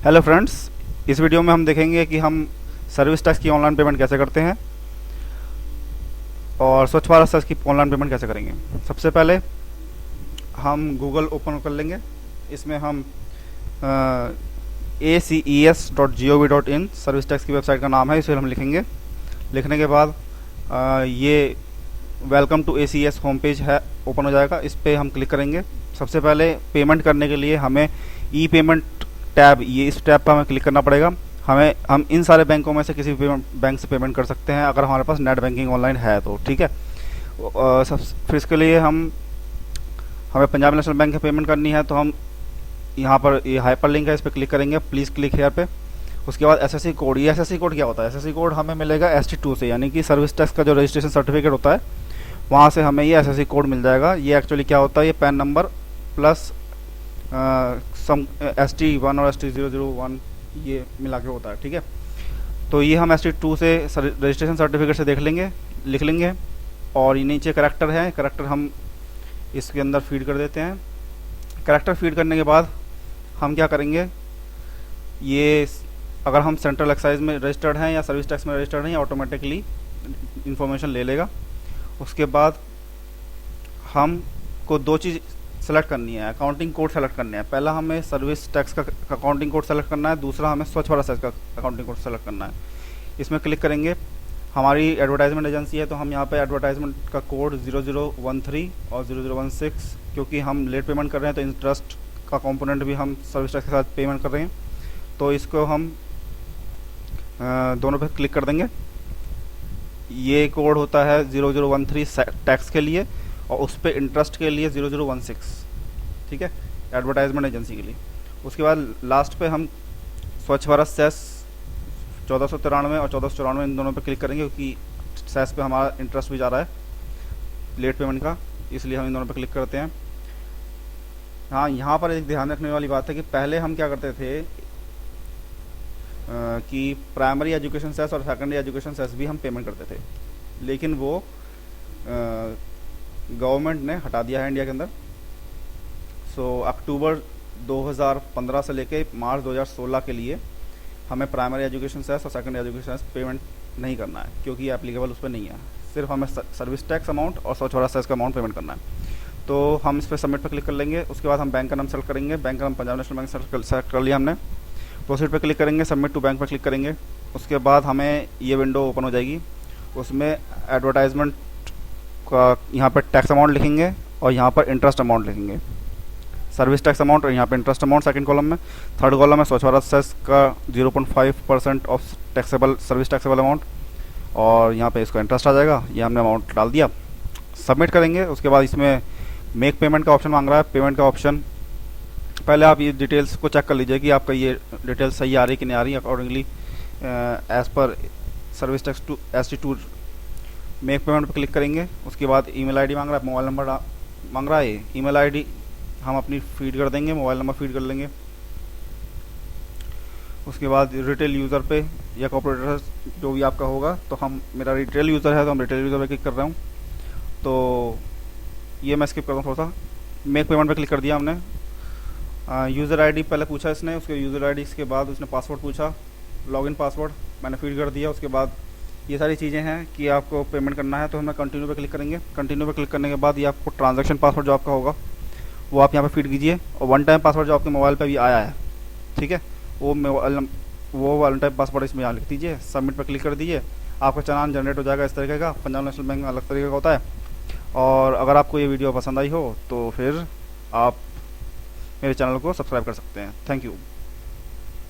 Hello friends, इस video में हम देखेंगे कि हम सर्विस टैक्स की ऑनलाइन पेमेंट कैसे करते हैं और स्वच्छ भारत टैक्स की ऑनलाइन पेमेंट कैसे करेंगे। सबसे पहले हम गूगल ओपन कर लेंगे। इसमें हम ACES.gov.in सर्विस टैक्स की वेबसाइट का नाम है, इसे हम लिखेंगे। लिखने के बाद ये welcome to ACES home page है, ओपन हो जाएगा। इस पर हम क्लिक करेंगे। सबसे पहले पेमेंट करने के लिए हमें ई पेमेंट टैब, ये इस टैब पर हमें क्लिक करना पड़ेगा। हम इन सारे बैंकों में से किसी भी बैंक से पेमेंट कर सकते हैं अगर हमारे पास नेट बैंकिंग ऑनलाइन है तो, ठीक है। फिर इसके लिए हमें पंजाब नेशनल बैंक से पेमेंट करनी है तो हम यहाँ पर ये हाइपर लिंक है, इस पर क्लिक करेंगे, प्लीज़ क्लिक हेयर पे। उसके बाद SSC कोड, ये SSC कोड क्या होता है? SSC कोड हमें मिलेगा ST2 से, यानी कि सर्विस टैक्स का जो रजिस्ट्रेशन सर्टिफिकेट होता है वहाँ से हमें ये SSC कोड मिल जाएगा। ये एक्चुअली क्या होता है, ये पैन नंबर प्लस सम ST1 और ST001 ये मिला के होता है, ठीक है। तो ये हम ST2 से रजिस्ट्रेशन सर्टिफिकेट से लिख लेंगे। और ये नीचे करैक्टर है, करैक्टर हम इसके अंदर फीड कर देते हैं। करैक्टर फीड करने के बाद हम क्या करेंगे, ये अगर हम सेंट्रल एक्साइज में रजिस्टर्ड हैं या सर्विस टैक्स में रजिस्टर्ड हैं, या ऑटोमेटिकली इन्फॉर्मेशन ले लेगा। उसके बाद हमको दो चीज़ सेलेक्ट करनी है, अकाउंटिंग कोड सेलेक्ट करना है। पहला हमें सर्विस टैक्स का अकाउंटिंग कोड सेलेक्ट करना है, दूसरा हमें स्वच्छ भारत टैक्स का अकाउंटिंग कोड सेलेक्ट करना है। इसमें क्लिक करेंगे। हमारी एडवर्टाइजमेंट एजेंसी है तो हम यहाँ पे एडवर्टाइजमेंट का कोड 0013 और 0016, क्योंकि हम लेट पेमेंट कर रहे हैं तो इंटरेस्ट का कंपोनेंट भी हम सर्विस टैक्स के साथ पेमेंट कर रहे हैं, तो इसको हम दोनों पे क्लिक कर देंगे। ये कोड होता है 0013 टैक्स के लिए और उस पर इंटरेस्ट के लिए 0016, ठीक है, एडवर्टाइजमेंट एजेंसी के लिए। उसके बाद लास्ट पे हम स्वच्छ भारत सेस 1493 और 1494 इन दोनों पे क्लिक करेंगे, क्योंकि सेस पे हमारा इंटरेस्ट भी जा रहा है लेट पेमेंट का, इसलिए हम इन दोनों पे क्लिक करते हैं। हाँ, यहाँ पर एक ध्यान रखने वाली बात है कि पहले हम क्या करते थे कि प्राइमरी एजुकेशन सेस और सेकेंडरी एजुकेशन सेस भी हम पेमेंट करते थे, लेकिन वो गवर्नमेंट ने हटा दिया है इंडिया के अंदर। सो अक्टूबर 2015 से लेके मार्च 2016 के लिए हमें प्राइमरी एजुकेशन सेस और सेकेंडरी एजुकेशन सेस पेमेंट नहीं करना है, क्योंकि एप्लीकेबल उस पर नहीं है। सिर्फ हमें सर्विस टैक्स अमाउंट और स्वच्छ भारत सेस का अमाउंट पेमेंट करना है। तो हम इस पर सबमिट पर क्लिक कर लेंगे। उसके बाद हम बैंक का नाम सेलेक्ट करेंगे। बैंक का नाम पंजाब नेशनल बैंक सेलेक्ट कर लिया हमने। प्रोसीड पर क्लिक करेंगे, सबमिट टू बैंक पर क्लिक करेंगे। उसके बाद हमें ये विंडो ओपन हो जाएगी। उसमें एडवर्टाइजमेंट का यहाँ पर टैक्स अमाउंट लिखेंगे और यहाँ पर इंटरेस्ट अमाउंट लिखेंगे, सर्विस टैक्स अमाउंट और यहाँ पे इंटरेस्ट अमाउंट सेकंड कॉलम में। थर्ड कॉलम में स्वच्छ भारत सेस का 0.5% of taxable service taxable amount, और यहाँ पे इसका इंटरेस्ट आ जाएगा। ये हमने अमाउंट डाल दिया, सबमिट करेंगे। उसके बाद इसमें मेक पेमेंट का ऑप्शन मांग रहा है। पेमेंट का ऑप्शन पहले आप ये डिटेल्स को चेक कर लीजिए कि आपका ये डिटेल्स सही आ रही कि नहीं आ रही। Accordingly as per service tax to ST2 make payment पर क्लिक करेंगे। उसके बाद ईमेल आईडी मांग रहा है, मोबाइल नंबर मांग रहा है। ईमेल आईडी हम अपनी फीड कर देंगे, मोबाइल नंबर फीड कर लेंगे। उसके बाद रिटेल यूज़र पे या कॉर्पोरेटर जो भी आपका होगा, तो मेरा रिटेल यूज़र है तो हम रिटेल यूज़र पे क्लिक कर रहा हूँ। तो ये मैं स्किप कर रहा हूँ थोड़ा सा। मेक पेमेंट पे क्लिक कर दिया हमने। यूज़र आईडी पहले पूछा इसने, उसके यूज़र आईडी के बाद उसने पासवर्ड पूछा, लॉगिन पासवर्ड मैंने फीड कर दिया। उसके बाद ये सारी चीज़ें हैं कि आपको पेमेंट करना है, तो हमें कंटिन्यू पे क्लिक करेंगे। कंटिन्यू पे क्लिक करने के बाद ये आपको ट्रांजैक्शन पासवर्ड जो आपका होगा वो आप यहाँ पे फीड कीजिए, और वन टाइम पासवर्ड जो आपके मोबाइल पे भी आया है, ठीक है, वो वन टाइम पासवर्ड इसमें यहाँ लिख दीजिए। सबमिट पर क्लिक कर दीजिए, आपका चालान जनरेट हो जाएगा इस तरीके का। पंजाब नेशनल बैंक में अलग तरीके का होता है। और अगर आपको ये वीडियो पसंद आई हो तो फिर आप मेरे चैनल को सब्सक्राइब कर सकते हैं। Thank you.